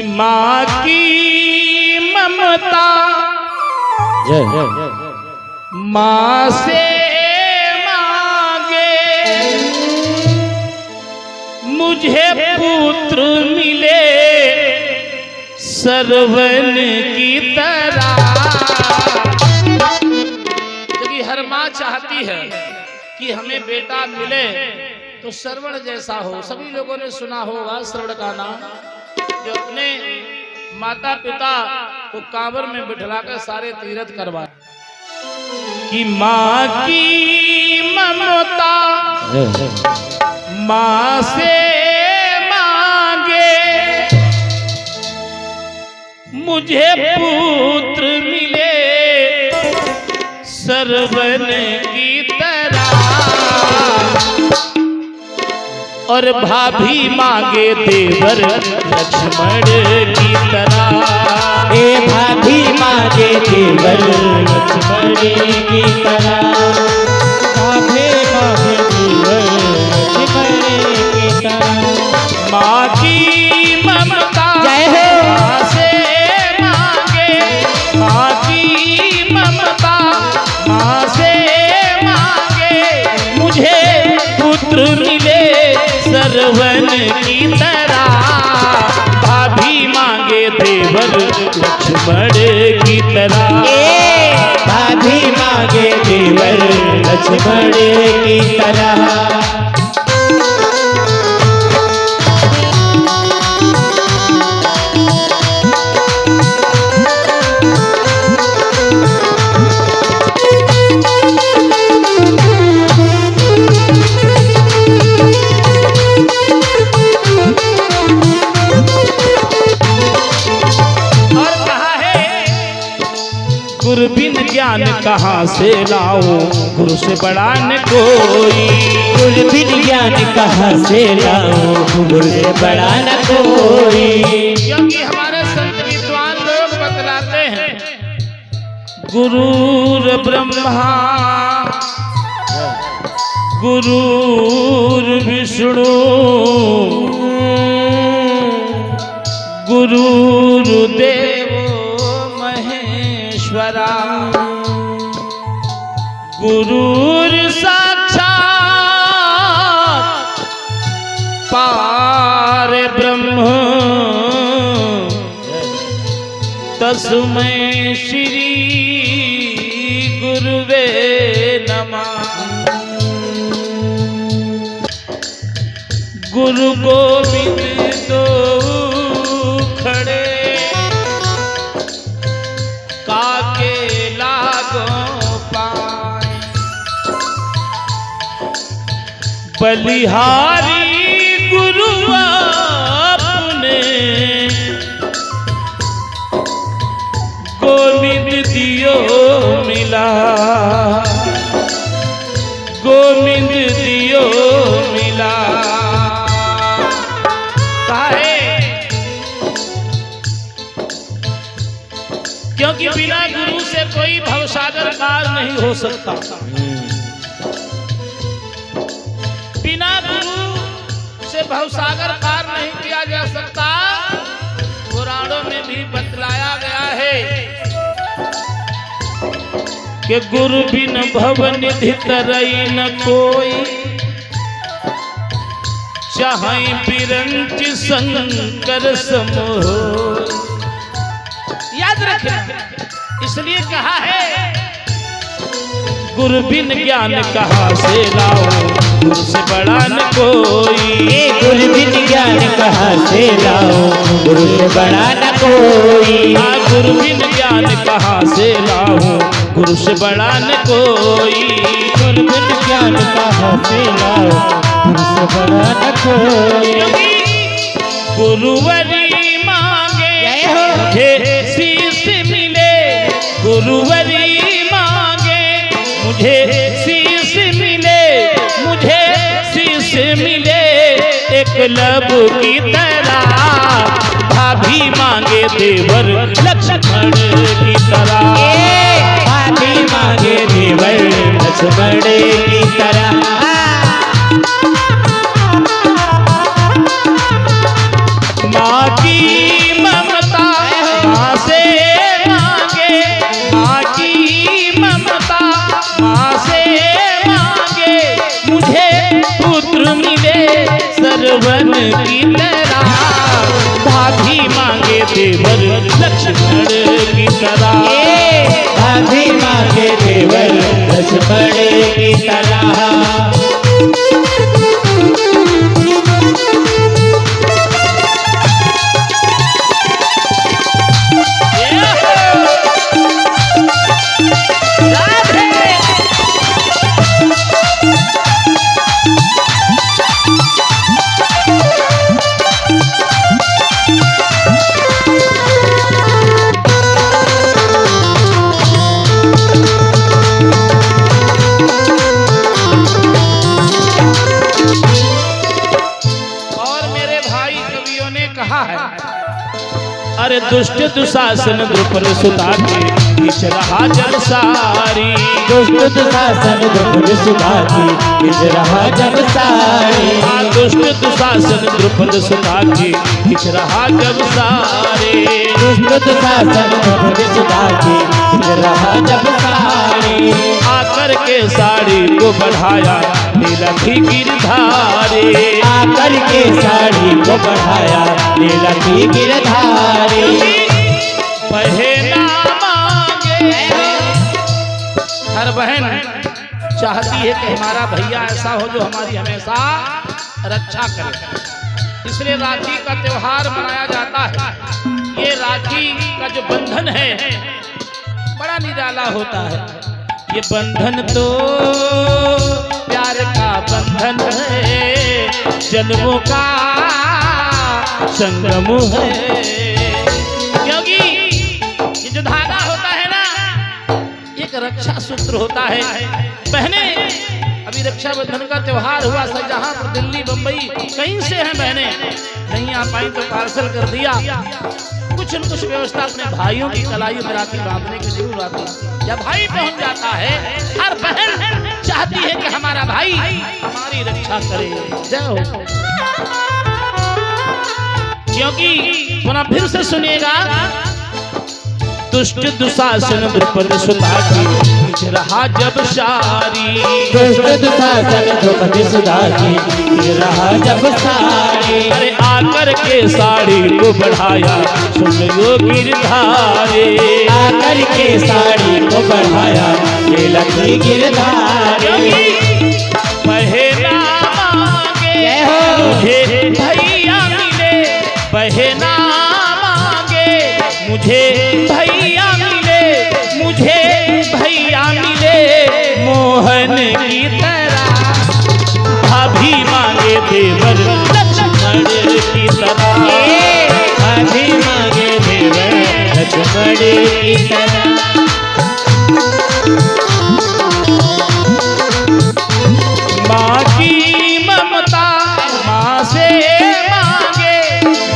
माँ की ममता माँ से मांगे मुझे पुत्र मिले सरवन की तरह। क्योंकि हर माँ चाहती है कि हमें बेटा मिले तो श्रवण जैसा हो। सभी लोगों ने सुना होगा श्रवण का नाम, जो अपने माता पिता को कांवर में बिठलाकर सारे तीर्थ करवाए। कि माँ की ममता माँ से मांगे मुझे पुत्र मिले सरवन की तरह, और भाभी मांगे देवर लक्ष्मण की तरह। ए भाभी मांगे देवर लक्ष्मण की तरह, भाभी मांगे देवर लक्ष्मण की तरह। माँ की ममता जय हो। माँ से मांगे, माँ की ममता माँ से मांगे मुझे पुत्र मिले सरवन की तरह। भाभी मांगे देवर लक्ष्मण की तरह। भाभी मांगे देवर लक्ष्मण की तरह। गुरु बिन ज्ञान कहाँ से लाओ, गुरु से बड़ा न कोई। गुरु बिन ज्ञान कहाँ से लाओ, गुरु से बड़ा न कोई। क्योंकि हमारे संत विद्वान लोग बतलाते हैं गुरुर ब्रह्मा गुरुर विष्णु गुरुर्देवो महेश्वरा गुरुर साक्षात् पार ब्रह्म तस्मै श्री गुरुवे नमः। गुरु गोविंद दो खड़े काके लागो पाए, बलिहारी गुरु आपने गोविंद दियो मिला, गोविंद दियो मिला। क्योंकि बिना गुरु से कोई भवसागर पार नहीं हो सकता। बिना गुरु से भवसागर पार नहीं किया जा सकता। पुराणों में भी बतलाया गया है कि गुरु बिन भव निधि तरई न कोई, चाहे बिरंच शंकर समोह। याद रखें, इसलिए कहा है गुरु बिन ज्ञान कहाँ से लाओ, गुरु से बड़ा न कोई। गुरु बिन ज्ञान कहाँ से लाओ, गुरु से बड़ा न कोई। गुरु बिन ज्ञान कहाँ से लाओ, गुरु से बड़ा न कोई। गुरु बिन ज्ञान कहाँ से लाओ, गुरु से बड़ा न कोई। गुरुवरी मांगे मुझे शीश मिले, गुरुवरी मांगे मुझे शीश मिले, मुझे शीश मिले एक लब की तरह। भाभी मांगे देवर लक्ष्मण की तरह। भाभी मांगे देवर लक्ष्मण की तरह। माँ की माँ से मांगे मुझे पुत्र मिले सरवन की तरह, भाभी मांगे देवर लक्ष्मण की तरह, भाभी मांगे देवर लक्ष्मण की तरह। अरे दुष्ट दुशासन द्रुपद सुता के खींच रहा जब सारी, दुष्ट दुशासन द्रुपद सुता के खींच रहा जब सारी, दुष्ट दुशासन द्रुपद सुता के खींच रहा जब सारे, दुष्ट दुशासन द्रुपद सुता के खींच रहा जब सारी, आकर के साड़ी को बढ़ाया नीला की गिरधारे, आकर के साड़ी को बढ़ाया नीला की गिरधारे। बहना मांगे, हर बहन चाहती है कि हमारा भैया ऐसा हो जो हमारी हमेशा रक्षा करे, इसलिए राखी का त्योहार मनाया जाता है। ये राखी का जो बंधन है बड़ा निराला होता है। ये बंधन तो प्यार का बंधन है, जन्मों का संगम है, क्योंकि ये जो धागा होता है ना, एक रक्षा सूत्र होता है। बहने अभी रक्षाबंधन का त्योहार हुआ, शाहजहांपुर, दिल्ली, बंबई कहीं से हैं बहने, नहीं आ पाई तो पार्सल कर दिया। कुछ न कुछ व्यवस्था अपने भाइयों की कलाई में राखी बांधने की जरूर आती है। जब भाई पहुंच जाता है, हर बहन चाहती है कि हमारा भाई हमारी रक्षा करे। जय हो। क्योंकि पुनः फिर से सुनिएगा, दुष्ट दुशासन द्रुपद सुता के खींच रहा जब सारी, दुष्ट दुशासन द्रुपद सुता के खींच रहा जब सारी, अरे आकर के साड़ी को बढ़ाया सुन लो गिरधारे, आकर के साड़ी को बढ़ाया नीला की गिरधारे। बहना मांगे मुझे भैया मिले, बहना मांगे मुझे भैया मिले, मुझे भैया मिले मोहन की तरह, भाभी मांगे देवर लक्ष्मण की तरह, भाभी मांगे देवर लक्ष्मण की तरह। माँ की ममता माँ से मांगे,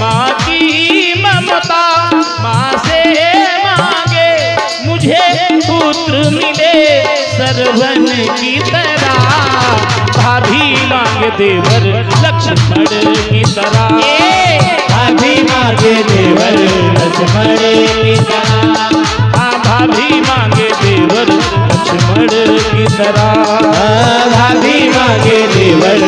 माँ की ममता माँ से मांगे, मुझे पुत्र मिले सरवन की तरह, भाभी मांगे देवर लक्ष्मण की तरह, भाभी मांगे देवर लक्ष्मण की तरह, भाभी मांगे देवर लक्ष्मण की तरह, भाभी मांगे देवर